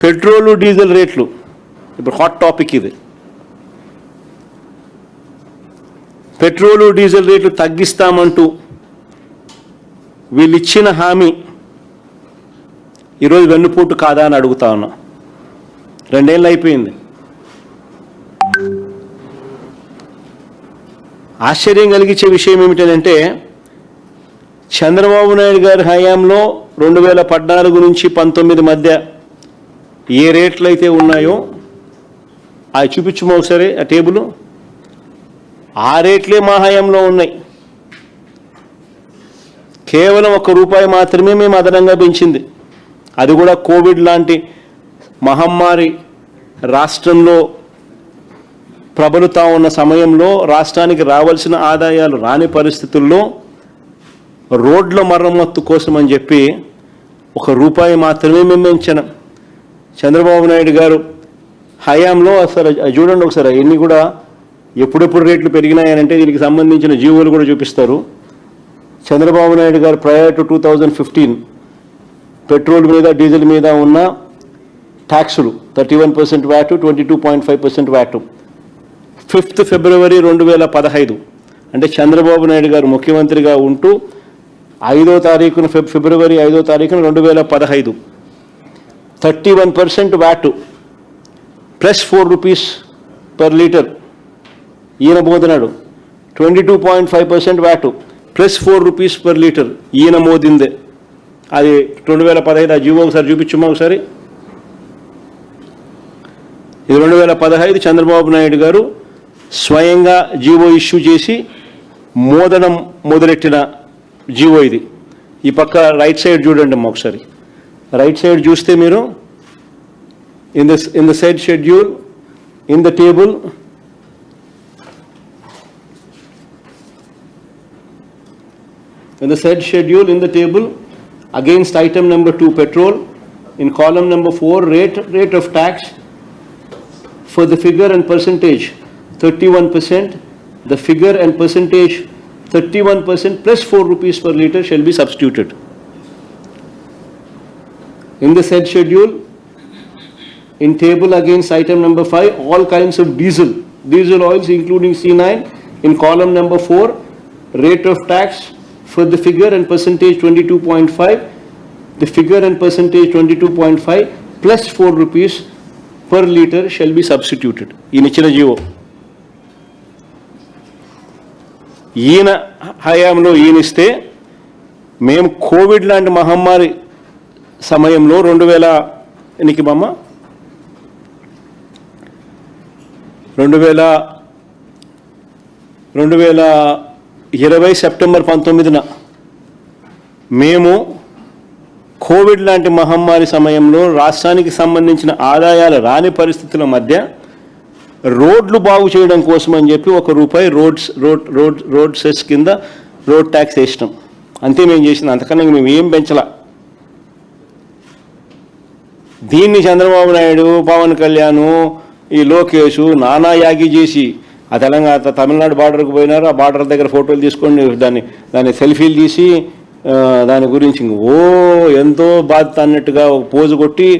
Petrol diesel రేట్లు ఇప్పుడు hot topic ఇది. పెట్రోలు డీజిల్ రేట్లు తగ్గిస్తామంటూ వీళ్ళు ఇచ్చిన హామీ ఈరోజు వెన్నుపోటు కాదా అని అడుగుతా ఉన్నా. 2 ఏళ్ళు అయిపోయింది. ఆశ్చర్యం కలిగించే విషయం ఏమిటంటే చంద్రబాబు నాయుడు గారి హయాంలో 2014 నుంచి 19 మధ్య ఏ రేట్లు అయితే ఉన్నాయో అవి చూపించమో ఒకసారి ఆ టేబుల్. ఆ రేట్లే మా హయాంలో ఉన్నాయి. కేవలం ₹1 మాత్రమే మేము అదనంగా పెంచింది. అది కూడా కోవిడ్ లాంటి మహమ్మారి రాష్ట్రంలో ప్రబలుతా ఉన్న సమయంలో రాష్ట్రానికి రావాల్సిన ఆదాయాలు రాని పరిస్థితుల్లో రోడ్ల మరమ్మత్తు కోసం అని చెప్పి ₹1 మాత్రమే మేము పెంచాం. చంద్రబాబు నాయుడు గారు హయాంలో అసలు చూడండి ఒకసారి ఎన్ని కూడా ఎప్పుడెప్పుడు రేట్లు పెరిగినాయనంటే దీనికి సంబంధించిన జీవోలు కూడా చూపిస్తారు. చంద్రబాబు నాయుడు గారు ప్రయర్ టు 2015 పెట్రోల్ మీద డీజిల్ మీద ఉన్న ట్యాక్సులు 31% వ్యాటు, 22.5% వ్యాటు. 5th ఫిబ్రవరి 2015 అంటే చంద్రబాబు నాయుడు గారు ముఖ్యమంత్రిగా ఉంటూ 5వ తారీఖున ఫిబ్రవరి 5వ తారీఖున 2015 31% వ్యాటు ప్లస్ ₹4 పర్ లీటర్. ఈయన పోతున్నాడు 22.5% వ్యాటు ప్లస్ ₹4 పర్ లీటర్ ఈయన మోదిందే. అది 2015 ఆ జీవో ఒకసారి చూపించమ్మా ఒకసారి. ఇది 2015 చంద్రబాబు నాయుడు గారు స్వయంగా జీవో ఇష్యూ చేసి మోదడం మొదలెట్టిన జీవో ఇది. ఈ పక్క రైట్ సైడ్ చూడండి అమ్మా ఒకసారి. రైట్ సైడ్ చూస్తే మీరు in the said schedule in the table against item number 2 petrol in column number 4 rate of tax for the figure and percentage 31%, the figure and percentage 31% plus ₹4 per litre shall be substituted. In the said schedule, in table against item number 5, all kinds of diesel oils including C9 in column number 4, rate of tax for the figure and percentage 22.5, the figure and percentage 22.5 plus ₹4 per litre shall be substituted. In ichina jeevo ఈయన హయాంలో ఈయనిస్తే మేము Covid లాంటి మహమ్మారి సమయంలో 2020 September 19న మేము Covid లాంటి మహమ్మారి సమయంలో రాష్ట్రానికి సంబంధించిన ఆదాయాలు రాని పరిస్థితుల మధ్య రోడ్లు బాగు చేయడం కోసం అని చెప్పి రోడ్ సెస్ కింద రోడ్ ట్యాక్స్ వేసినాం. అంతే మేము చేసినాం. అంతకన్నా మేము ఏం పెంచలా. దీన్ని చంద్రబాబు నాయుడు, పవన్ కళ్యాణ్, ఈ లోకేష్ నానా యాగి చేసి ఆ తమిళనాడు బార్డర్కి పోయినారు. ఆ బార్డర్ దగ్గర ఫోటోలు తీసుకొని దాన్ని సెల్ఫీలు తీసి దాని గురించి ఎంతో బాధ్యత అన్నట్టుగా ఒక పోజు కొట్టి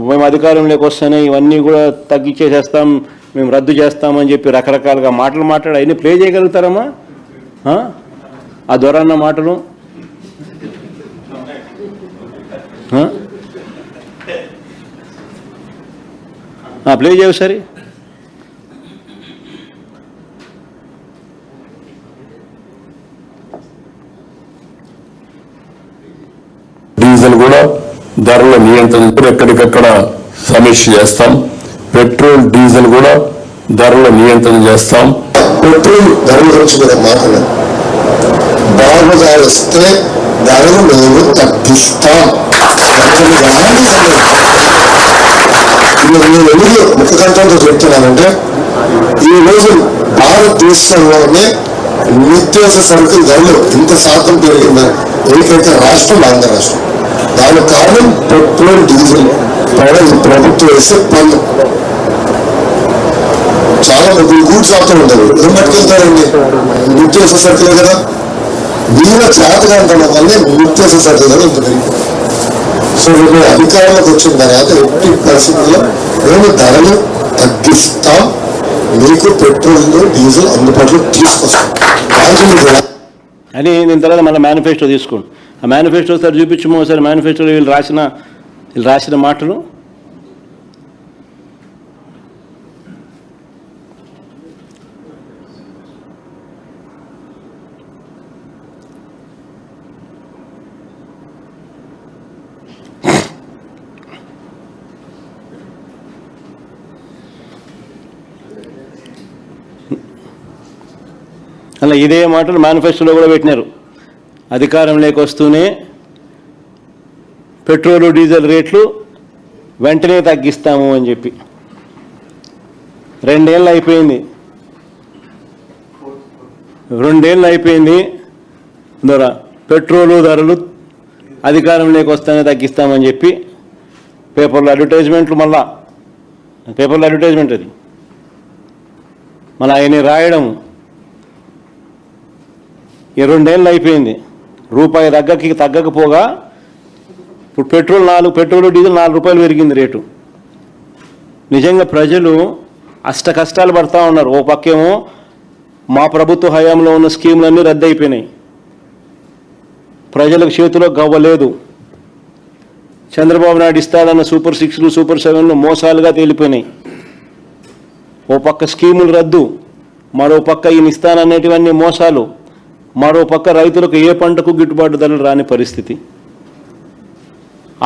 మేము అధికారంలోకి వస్తానే ఇవన్నీ కూడా తగ్గించేసేస్తాం, మేము రద్దు చేస్తామని చెప్పి రకరకాలుగా మాటలు మాట్లాడి అవన్నీ ప్లే చేయగలుగుతారమ్మా? ఆ దొరన్న మాటలు ప్లే చేయవు సరే. డీజిల్ కూడా ధరల నియంత్రణ ఎక్కడికక్కడ సమీక్ష చేస్తాం. పెట్రోల్ డీజిల్ కూడా ధరల నియంత్రణ చేస్తాం. పెట్రోల్ ధరల గురించి కూడా మాట్లాడారు. బాగా వస్తే ధరలు మేము తగ్గిస్తాం. నేను ఎందుకు ముఖకంఠంతో చెప్తున్నానంటే ఈరోజు భారతదేశంలోనే నిత్యావసర సరుకుల ధరలు ఇంత శాతం పెరిగిందని ఏకైక రాష్ట్రం ఆంధ్ర రాష్ట్రం. దానికి కారణం పెట్రోల్ డీజిల్ పైన ప్రభుత్వం వేసే పన్ను. చాలా మంది గూడ్స్ ఆపుతూ ఉంటారు. ఏం పట్టుకెళ్తారండి? నిత్యావసర సరుకులే కదా. వీళ్ళ చేతగా ఉండడం వల్లే నిత్యావసర సరుకులు ఇంత పెరిగింది. సో రేపు అధికారంలోకి వచ్చిన తర్వాత ఎట్టి పరిస్థితుల్లో మేము ధరలు తగ్గిస్తాం, మీకు పెట్రోల్ డీజిల్ అందుబాటులో తీసుకొస్తాం అని నేను తర్వాత మళ్ళీ మేనిఫెస్టో తీసుకోండి. ఆ మేనిఫెస్టో ఒకసారి చూపించము, ఒకసారి మేనిఫెస్టోలో వీళ్ళు రాసిన మాటలు. అలా ఇదే మాటలు మేనిఫెస్టోలో కూడా పెట్టినారు. అధికారంలోకి వస్తూనే పెట్రోలు డీజిల్ రేట్లు వెంటనే తగ్గిస్తాము అని చెప్పి. 2 ఏళ్ళు అయిపోయింది. పెట్రోలు ధరలు అధికారంలోకి వస్తేనే తగ్గిస్తామని చెప్పి పేపర్లో అడ్వర్టైజ్మెంట్లు, మళ్ళా పేపర్లో అడ్వర్టైజ్మెంట్ అది మళ్ళీ ఆయన రాయడం. ఈ 2 ఏళ్ళు అయిపోయింది. రూపాయి తగ్గకపోగా ఇప్పుడు పెట్రోల్ డీజిల్ 4 రూపాయలు పెరిగింది రేటు. నిజంగా ప్రజలు అష్ట కష్టాలు పడతా ఉన్నారు. ఓ పక్కేమో మా ప్రభుత్వ హయాంలో ఉన్న స్కీములన్నీ రద్దు అయిపోయినాయి, ప్రజలకు చేతిలో గవ్వలేదు. చంద్రబాబు నాయుడు ఇస్తాడన్న సూపర్ 6లు సూపర్ 7లు మోసాలుగా తేలిపోయినాయి. ఓ పక్క స్కీములు రద్దు, మరో పక్క ఈయన ఇస్తాననేటివన్నీ మోసాలు, మరో పక్క రైతులకు ఏ పంటకు గిట్టుబాటు ధరలు రాని పరిస్థితి.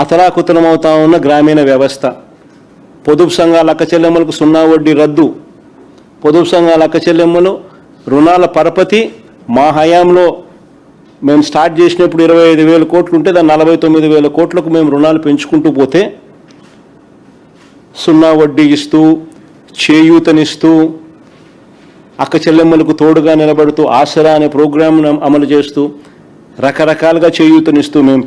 అతలాకుతలమవుతా ఉన్న గ్రామీణ వ్యవస్థ. పొదుపు సంఘాల అక్క చెల్లెమ్మలకు 0 వడ్డీ రద్దు. పొదుపు సంఘాల అక్క చెల్లెమ్మలు రుణాల పరపతి మా హయాంలో మేము స్టార్ట్ చేసినప్పుడు 25,000 కోట్లు ఉంటే దాన్ని 49,000 కోట్లకు మేము రుణాలు పెంచుకుంటూ పోతే 0 వడ్డీ ఇస్తూ, చేయూతనిస్తూ, అక్క చెల్లెమ్మలకు తోడుగా నిలబడుతూ, ఆసరా అనే ప్రోగ్రాంను అమలు చేస్తూ, రకరకాలుగా చేయూతనిస్తూ మేము